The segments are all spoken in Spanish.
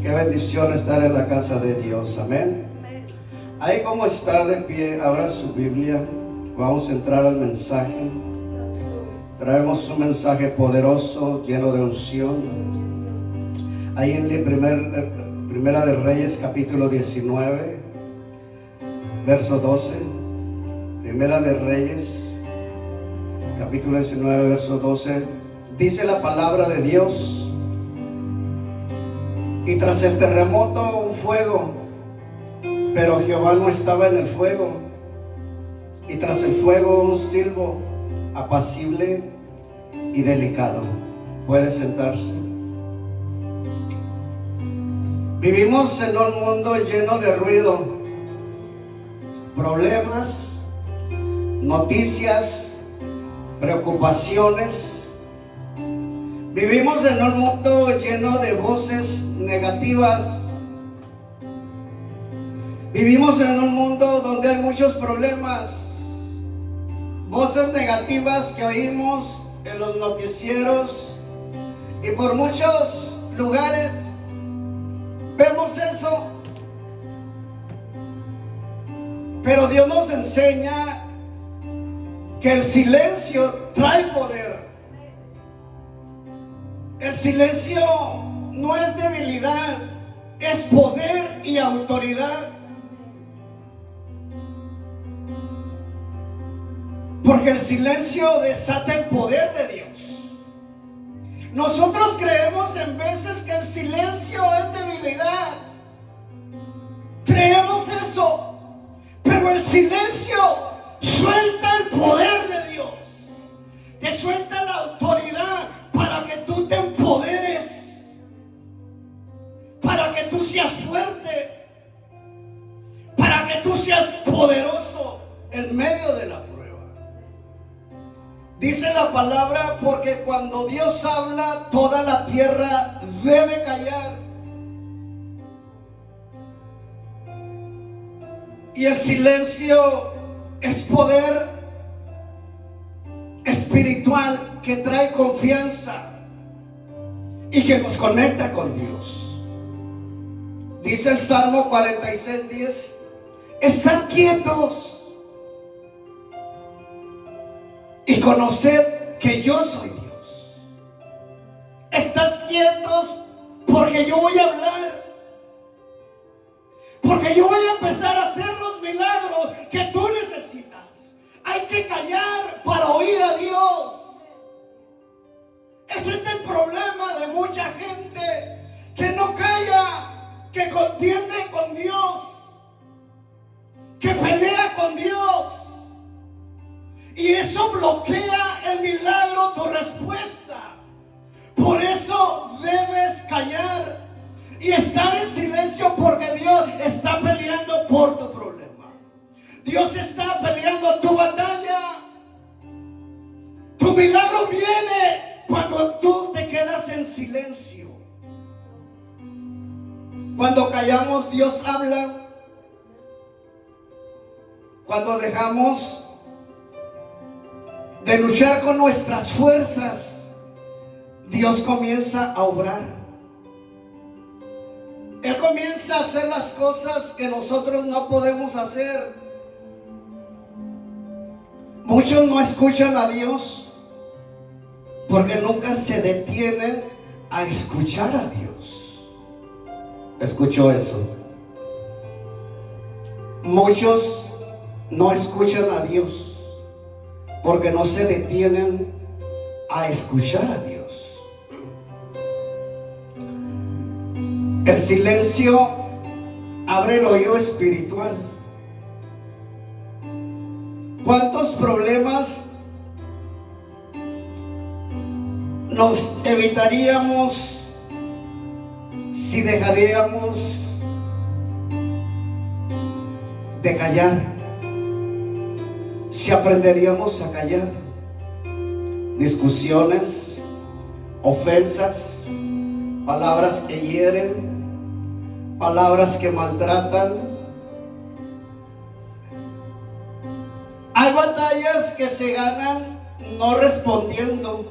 Qué bendición estar en la casa de Dios, amén. Ahí como está de pie, abra su Biblia. Vamos a entrar al mensaje. Traemos un mensaje poderoso, lleno de unción. Ahí en Primera de Reyes, capítulo 19, verso 12. Primera de Reyes, capítulo 19, verso 12. Dice la palabra de Dios: y tras el terremoto un fuego, pero Jehová no estaba en el fuego. Y tras el fuego un silbo apacible y delicado. Puede sentarse. Vivimos en un mundo lleno de ruido, problemas, noticias, preocupaciones. Vivimos en un mundo lleno de voces negativas. Vivimos en un mundo donde hay muchos problemas, voces negativas que oímos en los noticieros y por muchos lugares vemos eso. Pero Dios nos enseña que el silencio trae poder. El silencio no es debilidad, es poder y autoridad. Porque el silencio desata el poder de Dios. Nosotros creemos en veces que el silencio es debilidad. Creemos eso. Pero el silencio suelta el poder de Dios. Te suelta la autoridad para que tú te empoderes. Para que tú seas fuerte. Para que tú seas poderoso en medio de la prueba. Dice la palabra: porque cuando Dios habla, toda la tierra debe callar. Y el silencio es poder espiritual que trae confianza y que nos conecta con Dios. Dice el Salmo 46:10: estad quietos y conoced que yo soy Dios. Estás quietos porque yo voy a hablar. Porque yo voy a empezar a hacer los milagros que tú necesitas. Hay que callar para oír a Dios. Ese es el problema de mucha gente que no calla, que contiende con Dios, que pelea con Dios. Y eso bloquea el milagro, tu respuesta. Por eso debes callar y estar en silencio, porque Dios está peleando por tu problema. Dios está peleando tu batalla. Tu milagro viene cuando tú te quedas en silencio. Cuando callamos, Dios habla. Cuando dejamos de luchar con nuestras fuerzas, Dios comienza a obrar. Él comienza a hacer las cosas que nosotros no podemos hacer. Muchos no escuchan a Dios porque nunca se detienen a escuchar a Dios. ¿Escuchó eso? Muchos no escuchan a Dios porque no se detienen a escuchar a Dios. El silencio abre el oído espiritual. ¿Cuántos problemas nos evitaríamos si dejaríamos de callar? Si aprenderíamos a callar. Discusiones, ofensas, palabras que hieren, palabras que maltratan. Hay batallas que se ganan no respondiendo.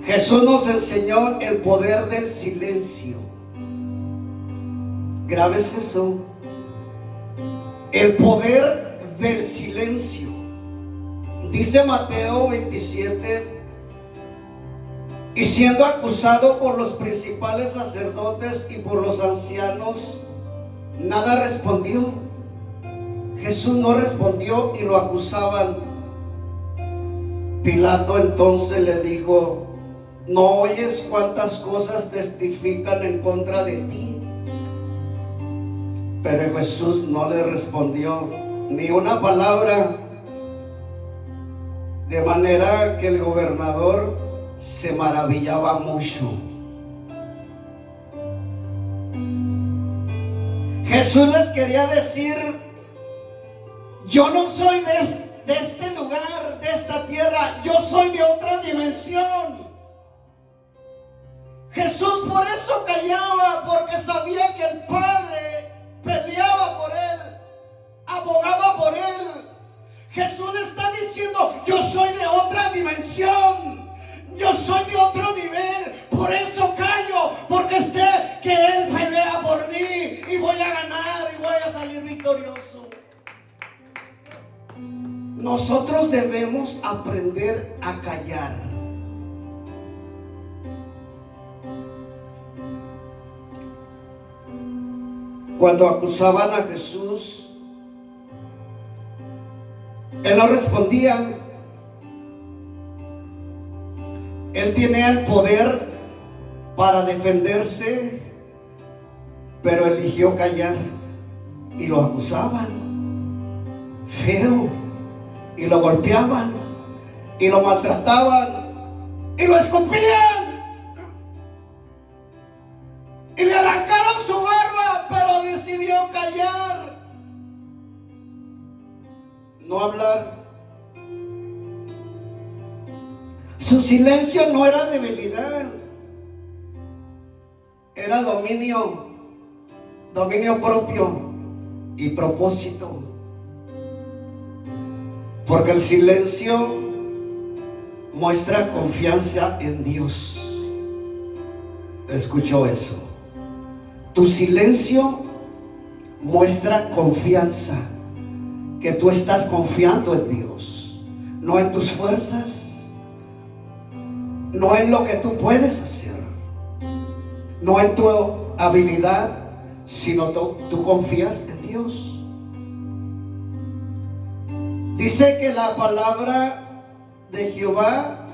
Jesús nos enseñó el poder del silencio. Grave es eso. El poder del silencio. Dice Mateo 27: y siendo acusado por los principales sacerdotes y por los ancianos, nada respondió. Jesús no respondió y lo acusaban. Pilato entonces le dijo: ¿no oyes cuántas cosas testifican en contra de ti? Pero Jesús no le respondió ni una palabra, de manera que el gobernador se maravillaba mucho. Jesús les quería decir: yo no soy de este lugar, de esta tierra, yo soy de otra dimensión. Jesús por eso callaba, porque sabía que el Padre peleaba por él, abogaba por él. Jesús le está diciendo: yo soy de otra dimensión, yo soy de otro nivel. Por eso callo, porque sé que Él pelea por mí y voy a ganar y voy a salir victorioso. Nosotros debemos aprender a callar. Cuando acusaban a Jesús, Él no respondía. Él tenía el poder para defenderse, pero eligió callar. Y lo acusaban feo, y lo golpeaban, y lo maltrataban, y lo escupían, y le arrancaron su barba, pero decidió callar, no hablar. Su silencio no era debilidad, era dominio propio y propósito. Porque el silencio muestra confianza en Dios. ¿Escuchó eso? Tu silencio muestra confianza, que tú estás confiando en Dios, no en tus fuerzas, no en lo que tú puedes hacer, no en tu habilidad, sino tú confías en Dios. Dice que la palabra de Jehová,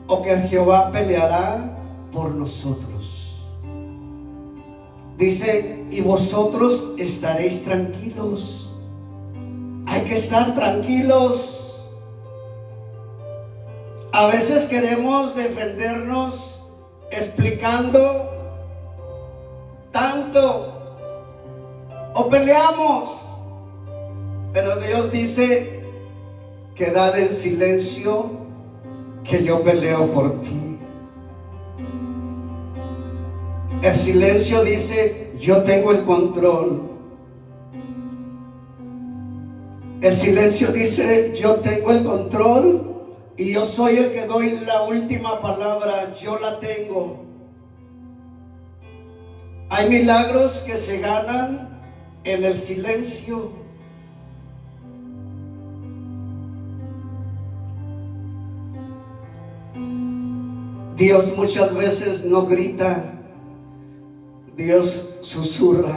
o que Jehová peleará por nosotros. Dice: y vosotros estaréis tranquilos. Hay que estar tranquilos. A veces queremos defendernos explicando tanto, o peleamos, pero Dios dice: quedad en silencio, que yo peleo por ti. El silencio dice: yo tengo el control. El silencio dice: yo tengo el control y yo soy el que doy la última palabra, yo la tengo. Hay milagros que se ganan en el silencio. Dios muchas veces no grita, Dios susurra.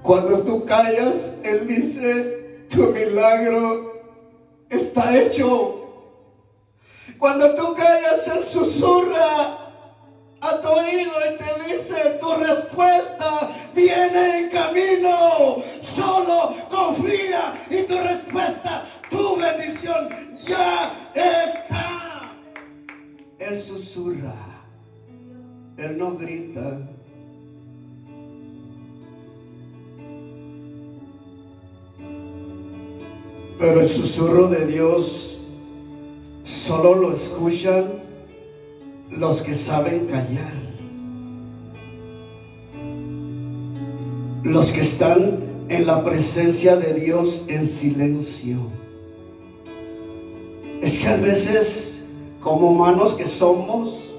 Cuando tú callas, Él dice: tu milagro está hecho. Cuando tú callas, Él susurra a tu oído y te dice: tu respuesta viene en camino. Solo confía y tu respuesta, tu bendición ya está. Él susurra, Él no grita. Pero el susurro de Dios solo lo escuchan los que saben callar, los que están en la presencia de Dios en silencio. Es que a veces, como humanos que somos,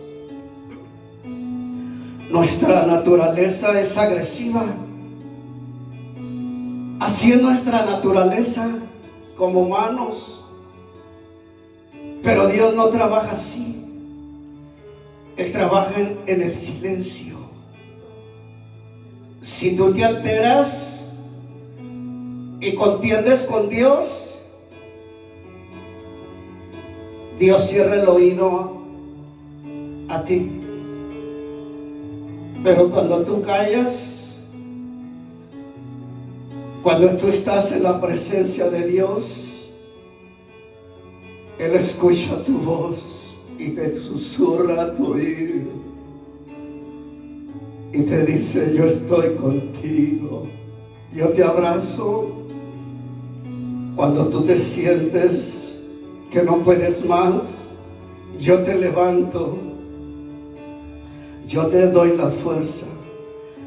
nuestra naturaleza es agresiva. Así es nuestra naturaleza como humanos. Pero Dios no trabaja así. Él trabaja en el silencio. Si tú te alteras y contiendes con Dios, Dios cierra el oído a ti. Pero cuando tú callas, cuando tú estás en la presencia de Dios, Él escucha tu voz y te susurra a tu oído y te dice: yo estoy contigo, yo te abrazo. Cuando tú te sientes que no puedes más, yo te levanto, yo te doy la fuerza.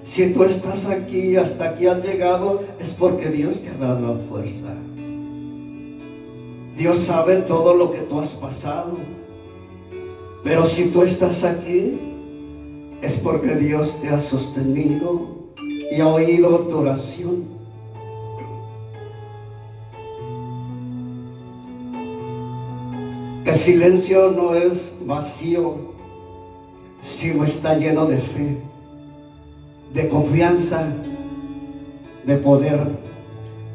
Si tú estás aquí, hasta aquí has llegado, es porque Dios te ha dado la fuerza. Dios sabe todo lo que tú has pasado. Pero si tú estás aquí, es porque Dios te ha sostenido y ha oído tu oración. El silencio no es vacío, sino está lleno de fe, de confianza, de poder,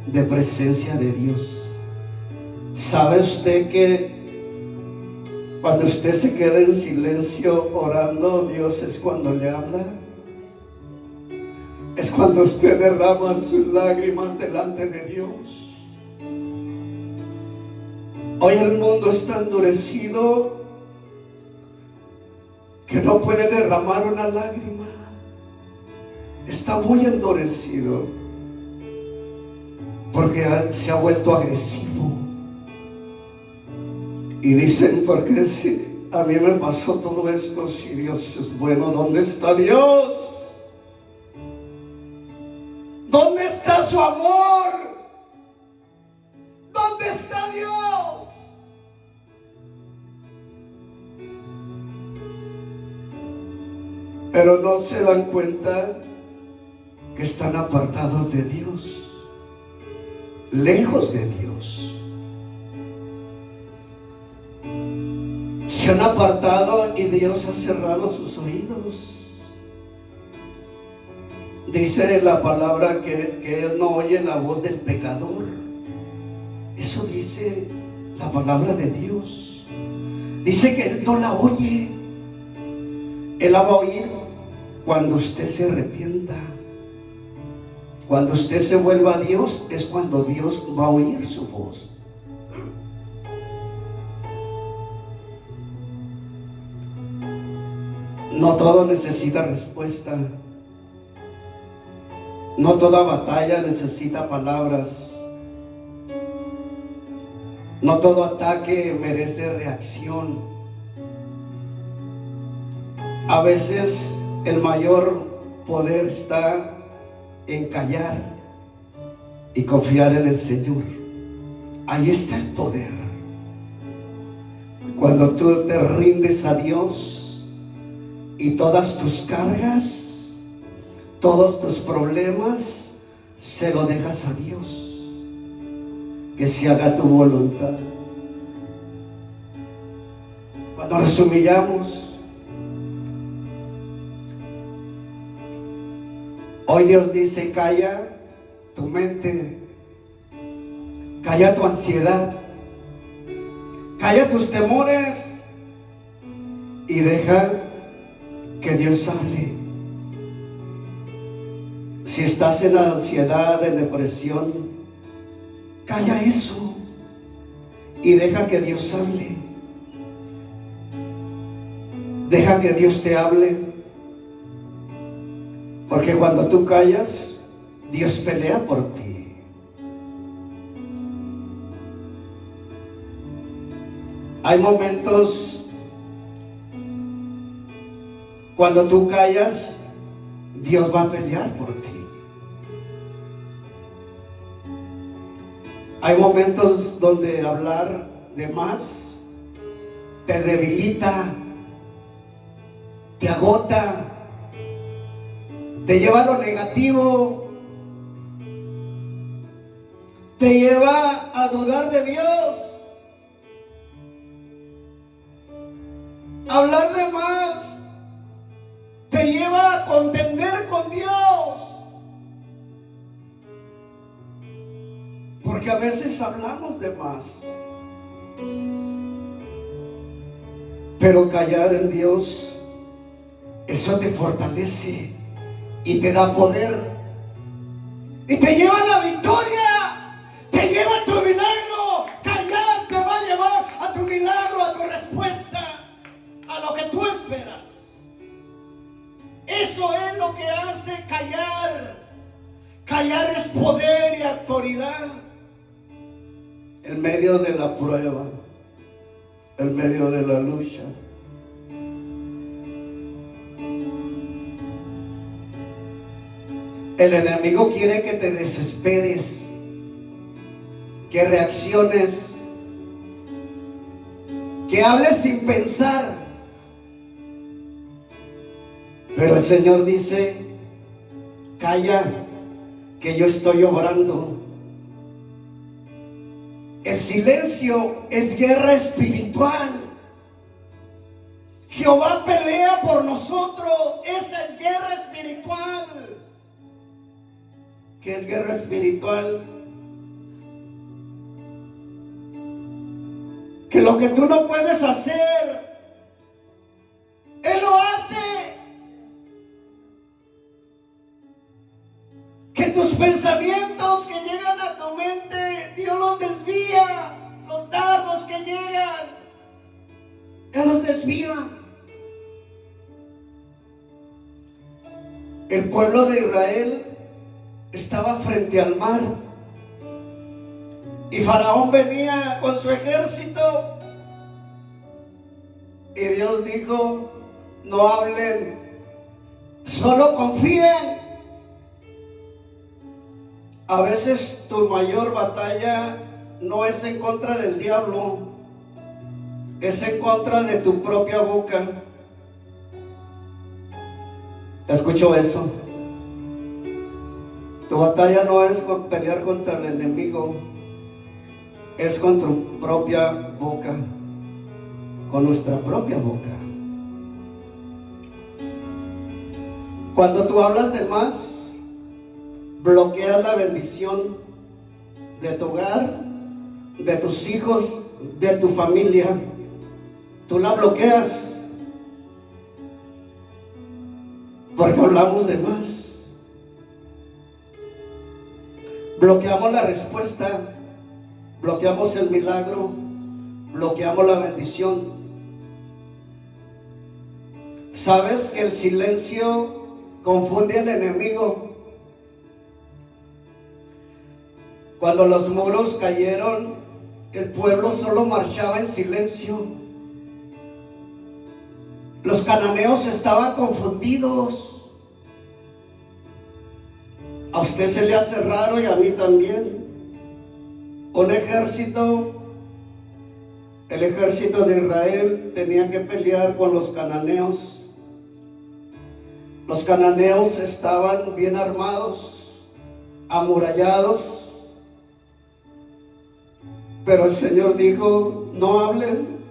de presencia de Dios. ¿Sabe usted que cuando usted se queda en silencio orando, Dios es cuando le habla? Es cuando usted derrama sus lágrimas delante de Dios. Hoy el mundo está endurecido que no puede derramar una lágrima. Está muy endurecido porque se ha vuelto agresivo. Y dicen: ¿por qué si a mí me pasó todo esto? Si Dios es bueno, ¿dónde está Dios? ¿Dónde está su amor? ¿Dónde está Dios? Pero no se dan cuenta que están apartados de Dios, lejos de Dios. Se han apartado y Dios ha cerrado sus oídos. Dice la palabra que Él no oye la voz del pecador. Eso dice la palabra de Dios. Dice que Él no la oye. Él la va a oír cuando usted se arrepienta. Cuando usted se vuelva a Dios, es cuando Dios va a oír su voz. No todo necesita respuesta. No toda batalla necesita palabras. No todo ataque merece reacción. A veces el mayor poder está en callar y confiar en el Señor. Ahí está el poder. Cuando tú te rindes a Dios y todas tus cargas, todos tus problemas, se lo dejas a Dios, que se haga tu voluntad. Cuando nos humillamos, hoy Dios dice: calla tu mente, calla tu ansiedad, calla tus temores y deja que Dios hable. Si estás en ansiedad, en depresión, calla eso y deja que Dios hable. Deja que Dios te hable. Porque cuando tú callas, Dios pelea por ti. Hay momentos cuando tú callas, Dios va a pelear por ti. Hay momentos donde hablar de más te debilita, te agota, te lleva a lo negativo, te lleva a dudar de Dios, a hablar de más, te lleva a contender con Dios. Porque a veces hablamos de más, pero callar en Dios, eso te fortalece y te da poder y te lleva a la victoria, te lleva a tu milagro. Callar te va a llevar a tu milagro, a tu respuesta, a lo que tú esperas. Eso es lo que hace callar. Callar es poder y autoridad en medio de la prueba, en medio de la lucha. El enemigo quiere que te desesperes, que reacciones, que hables sin pensar. Pero el Señor dice: calla, que yo estoy obrando. El silencio es guerra espiritual. Jehová pelea por nosotros. Esa es guerra espiritual. ¿Qué es guerra espiritual? Que lo que tú no puedes hacer, Él lo hace. Que tus pensamientos que llegan a tu mente, Dios los desvía. Los dardos que llegan, Él los desvía. El pueblo de Israel estaba frente al mar y Faraón venía con su ejército y Dios dijo: no hablen, solo confíen. A veces tu mayor batalla no es en contra del diablo, es en contra de tu propia boca. Escucho eso. Tu batalla no es pelear contra el enemigo, es con tu propia boca, con nuestra propia boca. Cuando tú hablas de más, bloqueas la bendición de tu hogar, de tus hijos, de tu familia. Tú la bloqueas porque hablamos de más. Bloqueamos la respuesta, bloqueamos el milagro, bloqueamos la bendición. ¿Sabes que el silencio confunde al enemigo? Cuando los muros cayeron, el pueblo solo marchaba en silencio. Los cananeos estaban confundidos. A usted se le hace raro y a mí también. Un ejército, el ejército de Israel tenía que pelear con los cananeos. Los cananeos estaban bien armados, amurallados. Pero el Señor dijo: no hablen,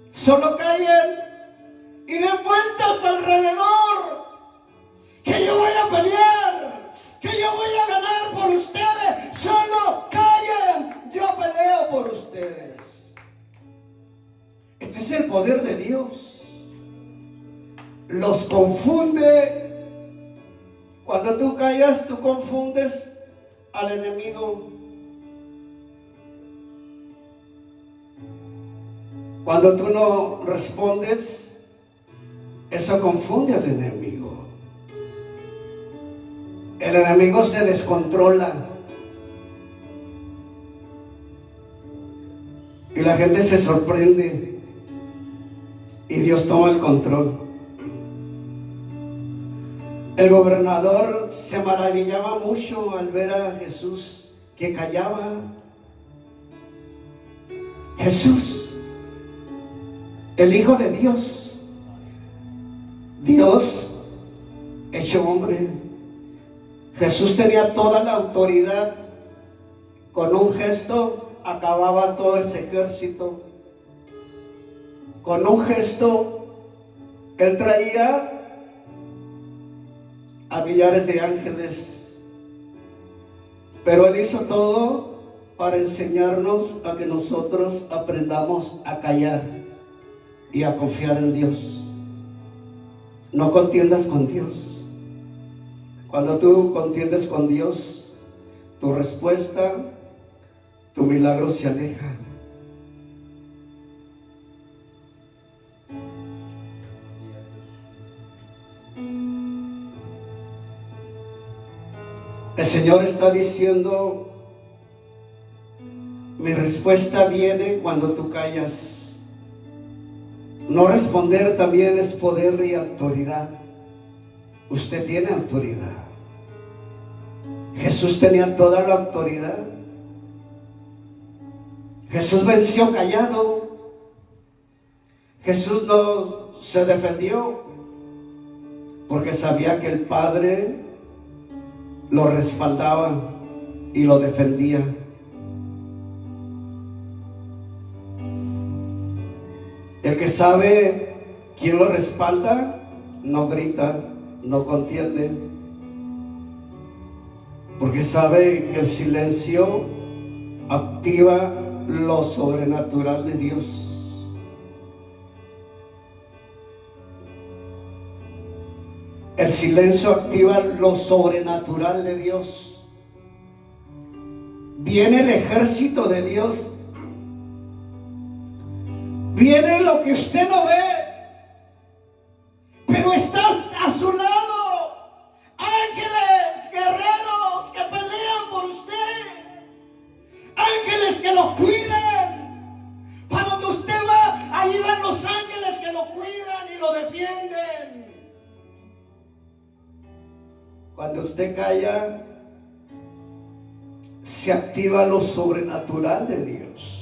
solo callen y den vueltas alrededor, que yo voy a pelear, que yo voy a ganar por ustedes. Solo callen, yo peleo por ustedes. Este es el poder de Dios. Los confunde. Cuando tú callas, tú confundes al enemigo. Cuando tú no respondes, eso confunde al enemigo. El enemigo se descontrola y la gente se sorprende y Dios toma el control. El gobernador se maravillaba mucho al ver a Jesús que callaba. Jesús, el Hijo de Dios, Dios hecho hombre. Jesús tenía toda la autoridad. Con un gesto acababa todo ese ejército. Con un gesto Él traía a millares de ángeles. Pero Él hizo todo para enseñarnos a que nosotros aprendamos a callar y a confiar en Dios. No contiendas con Dios. Cuando tú contiendes con Dios, tu respuesta, tu milagro se aleja. El Señor está diciendo: mi respuesta viene cuando tú callas. No responder también es poder y autoridad. Usted tiene autoridad. Jesús tenía toda la autoridad. Jesús venció callado. Jesús no se defendió porque sabía que el Padre lo respaldaba y lo defendía. El que sabe quién lo respalda no grita, no contiende, porque sabe que el silencio activa lo sobrenatural de Dios. El silencio activa lo sobrenatural de Dios. Viene el ejército de Dios. Viene lo que usted no ve, pero estás a su lado. Ángeles, guerreros que pelean por usted. Ángeles que lo cuidan. Para donde usted va, ahí van los ángeles que lo cuidan y lo defienden. Cuando usted calla, se activa lo sobrenatural de Dios.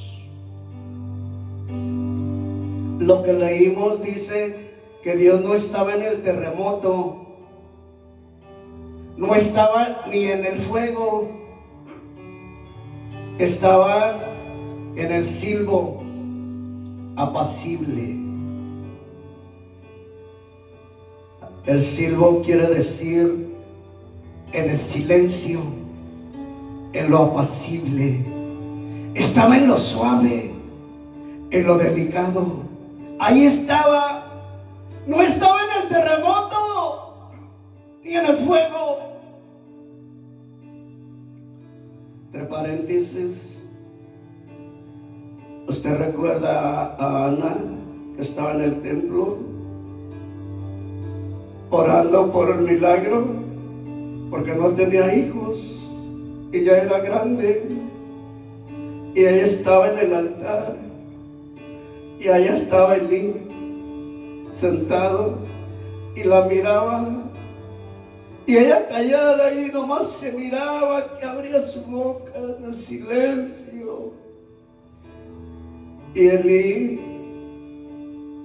Lo que leímos dice que Dios no estaba en el terremoto, no estaba ni en el fuego, estaba en el silbo apacible. El silbo quiere decir en el silencio, en lo apacible. Estaba en lo suave, en lo delicado. Ahí estaba. No estaba en el terremoto ni en el fuego. Entre paréntesis, ¿usted recuerda a Ana que estaba en el templo orando por el milagro? Porque no tenía hijos y ya era grande. Y ella estaba en el altar. Y allá estaba Elí sentado y la miraba. Y ella callada ahí nomás se miraba, que abría su boca en el silencio. Y Elí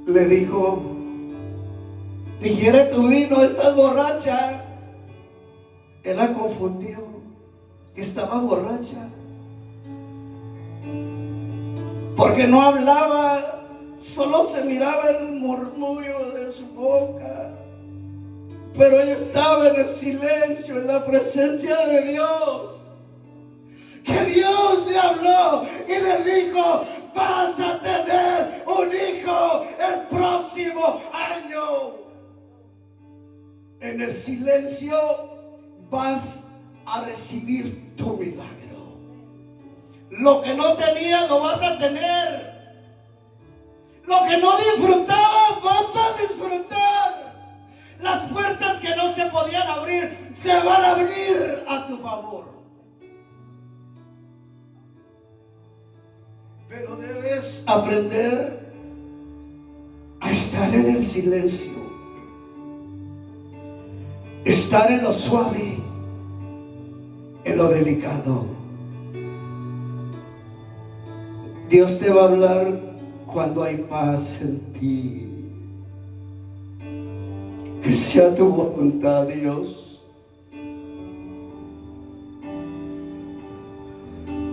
le dijo: digiere tu vino, estás borracha. Él la confundió, que estaba borracha, porque no hablaba, solo se miraba el murmullo de su boca. Pero ella estaba en el silencio, en la presencia de Dios. Que Dios le habló y le dijo: vas a tener un hijo el próximo año. En el silencio vas a recibir tu milagro. Lo que no tenías lo vas a tener. Lo que no disfrutabas vas a disfrutar. Las puertas que no se podían abrir se van a abrir a tu favor. Pero debes aprender a estar en el silencio, estar en lo suave, en lo delicado. Dios te va a hablar cuando hay paz en ti. Que sea tu voluntad, Dios.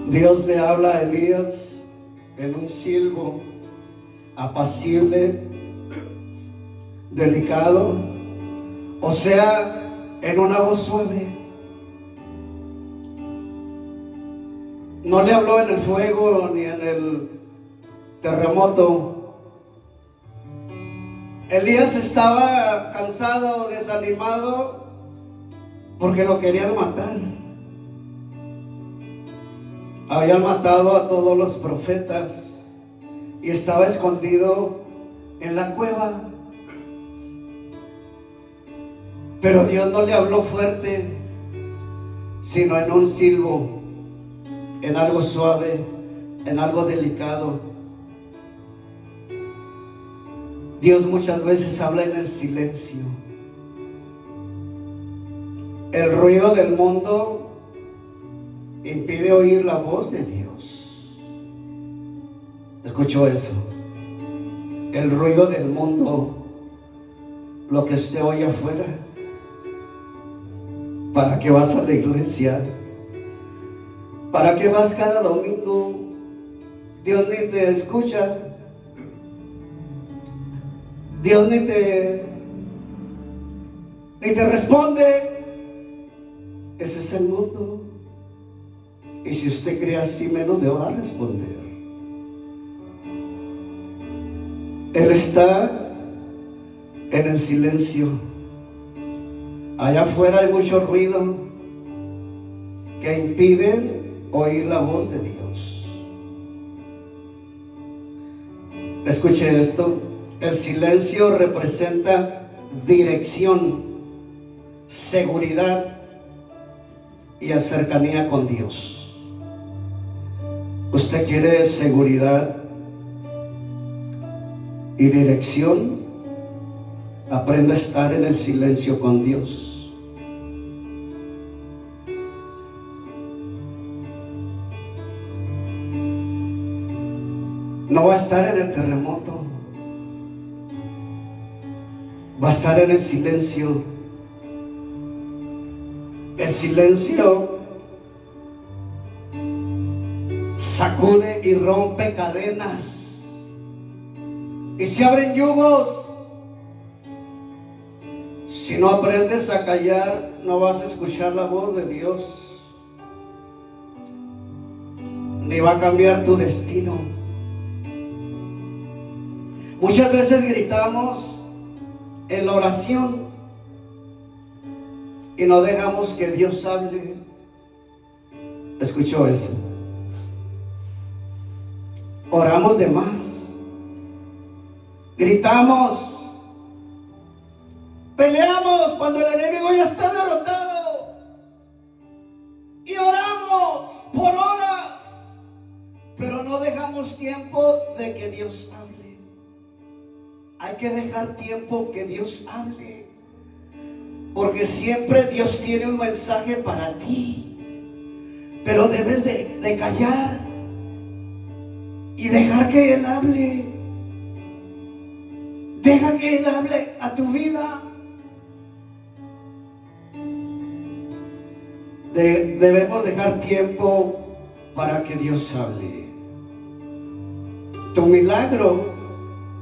Dios le habla a Elías en un silbo apacible, delicado, o sea, en una voz suave. No le habló en el fuego ni en el terremoto. Elías estaba cansado, desanimado, porque lo querían matar. Habían matado a todos los profetas y estaba escondido en la cueva. Pero Dios no le habló fuerte, sino en un silbo, en algo suave, en algo delicado. Dios muchas veces habla en el silencio. El ruido del mundo impide oír la voz de Dios. ¿Escuchó eso? El ruido del mundo, lo que usted oye afuera. ¿Para qué vas a la iglesia? ¿Para qué vas cada domingo? Dios ni te escucha. Dios ni te responde. Ese es el mundo. Y si usted cree así, menos le va a responder. Él está en el silencio. Allá afuera hay mucho ruido que impide oír la voz de Dios. Escuche esto. El silencio representa dirección, seguridad y cercanía con Dios. ¿Usted quiere seguridad y dirección? Aprenda a estar en el silencio con Dios. No va a estar en el terremoto, va a estar en el silencio. El silencio sacude y rompe cadenas y se abren yugos. Si no aprendes a callar, no vas a escuchar la voz de Dios, ni va a cambiar tu destino. Muchas veces gritamos en la oración y no dejamos que Dios hable. ¿Escuchó eso? Oramos de más, gritamos, peleamos cuando el enemigo ya está derrotado y oramos por horas, pero no dejamos tiempo de que Dios hable. Hay que dejar tiempo que Dios hable, porque siempre Dios tiene un mensaje para ti, pero debes de callar y dejar que Él hable. Deja que Él hable a tu vida. Debemos dejar tiempo para que Dios hable. Tu milagro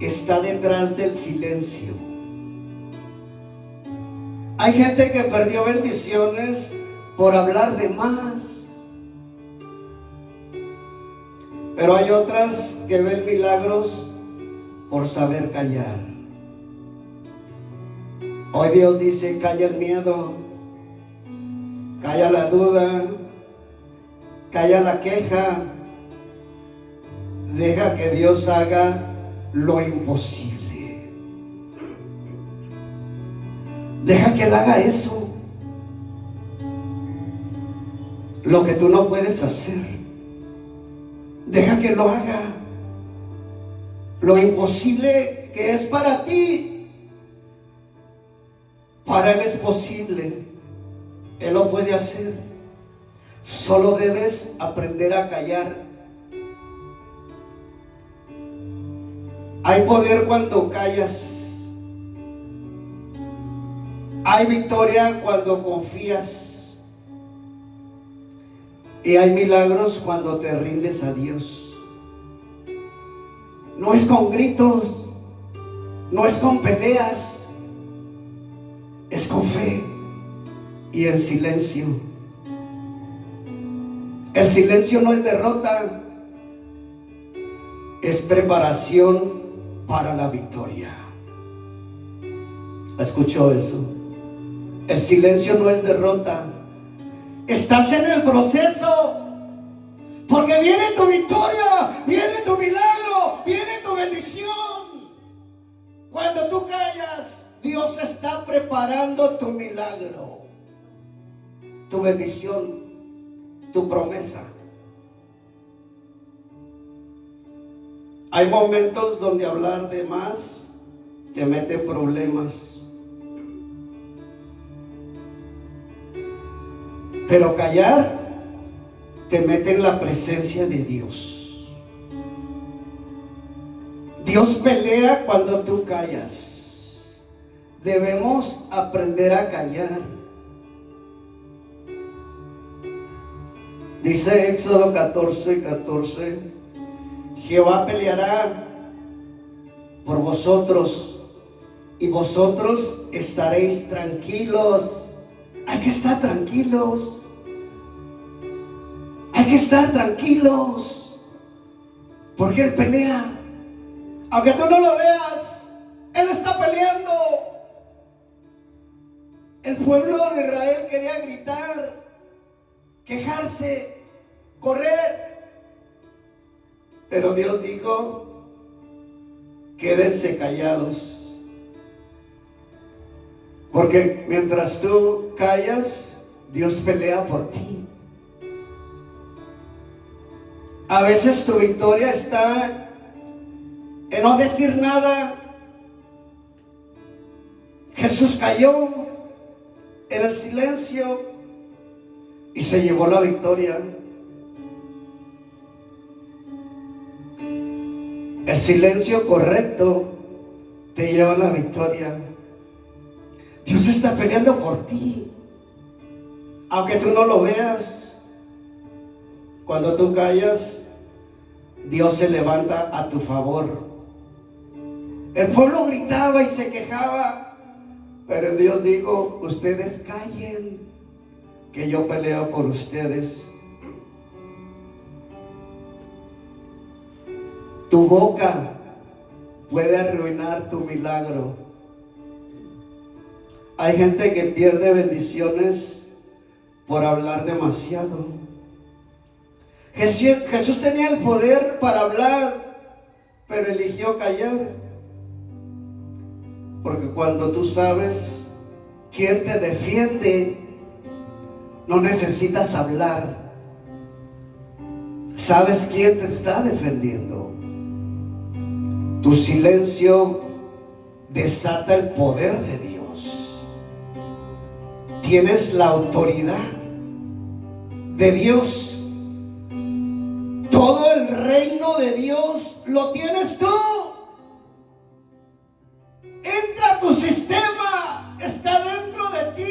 está detrás del silencio. Hay gente que perdió bendiciones por hablar de más, pero hay otras que ven milagros por saber callar. Hoy Dios dice: calla el miedo, calla la duda, calla la queja. Deja que Dios haga lo imposible. Deja que Él haga eso, lo que tú no puedes hacer. Deja que lo haga. Lo imposible que es para ti, para Él es posible. Él lo puede hacer. Solo debes aprender a callar Hay poder cuando callas. Hay victoria cuando confías. Y hay milagros cuando te rindes a Dios. No es con gritos, no es con peleas, es con fe y en silencio. El silencio no es derrota, es preparación para la victoria. ¿Escuchó eso? El silencio no es derrota. Estás en el proceso, porque viene tu victoria, viene tu milagro, viene tu bendición. Cuando tú callas, Dios está preparando tu milagro, tu bendición, tu promesa. Hay momentos donde hablar de más te mete en problemas. Pero callar te mete en la presencia de Dios. Dios pelea cuando tú callas. Debemos aprender a callar. Dice Éxodo 14:14, Jehová peleará por vosotros y vosotros estaréis tranquilos. Hay que estar tranquilos. Hay que estar tranquilos, porque Él pelea. Aunque tú no lo veas, Él está peleando. El pueblo de Israel quería gritar, quejarse, correr, pero Dios dijo: quédense callados, porque mientras tú callas, Dios pelea por ti. A veces tu victoria está en no decir nada. Jesús cayó en el silencio y se llevó la victoria. El silencio correcto te lleva a la victoria. Dios está peleando por ti, aunque tú no lo veas. Cuando tú callas, Dios se levanta a tu favor. El pueblo gritaba y se quejaba, pero Dios dijo: ustedes callen, que yo peleo por ustedes. Tu boca puede arruinar tu milagro. Hay gente que pierde bendiciones por hablar demasiado. Jesús tenía el poder para hablar, pero eligió callar. Porque cuando tú sabes quién te defiende, no necesitas hablar. Sabes quién te está defendiendo. Tu silencio desata el poder de Dios. Tienes la autoridad de Dios. Todo el reino de Dios lo tienes tú. Entra a tu sistema, está dentro de ti.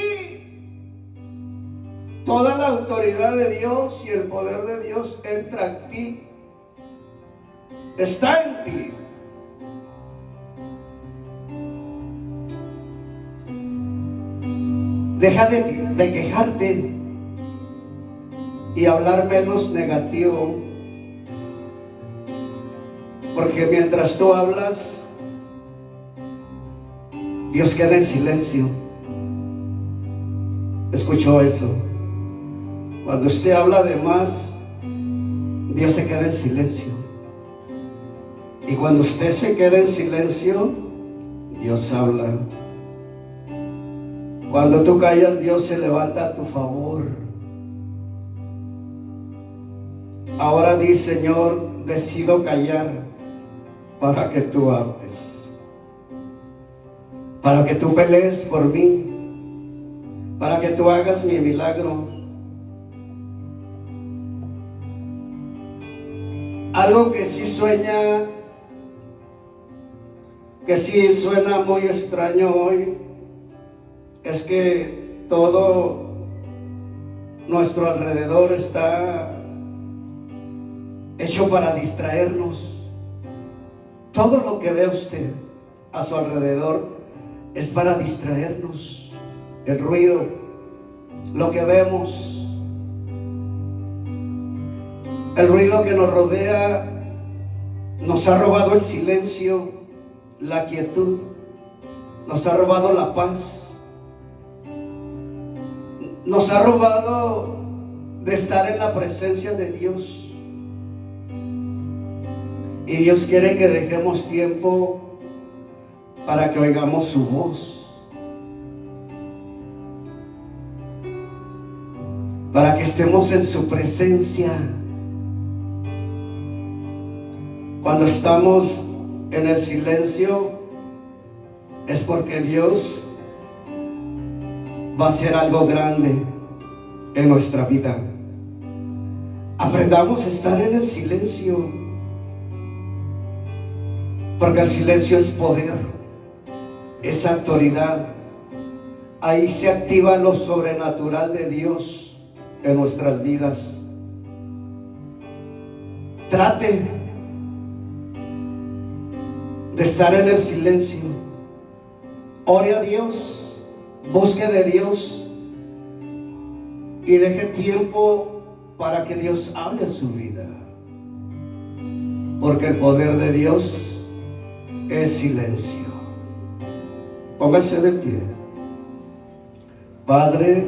Toda la autoridad de Dios y el poder de Dios entra en ti. Está en ti. Deja de quejarte y hablar menos negativo. Porque mientras tú hablas, Dios queda en silencio. ¿Escuchó eso? Cuando usted habla de más, Dios se queda en silencio. Y cuando usted se queda en silencio, Dios habla. Cuando tú callas, Dios se levanta a tu favor. Ahora di: Señor, decido callar para que tú hables, para que tú pelees por mí, para que tú hagas mi milagro. Algo que sí sueña que sí suena muy extraño hoy es que todo nuestro alrededor está hecho para distraernos. Todo lo que ve usted a su alrededor es para distraernos. El ruido, lo que vemos, el ruido que nos rodea nos ha robado el silencio, la quietud, nos ha robado la paz, nos ha robado de estar en la presencia de Dios. Y Dios quiere que dejemos tiempo para que oigamos su voz, para que estemos en su presencia. Cuando estamos en el silencio es porque Dios va a hacer algo grande en nuestra vida. Aprendamos a estar en el silencio, porque el silencio es poder, es autoridad. Ahí se activa lo sobrenatural de Dios en nuestras vidas. Trate de estar en el silencio. Ore a Dios, busque de Dios y deje tiempo para que Dios hable a su vida, porque el poder de Dios es silencio. Póngase de pie. Padre,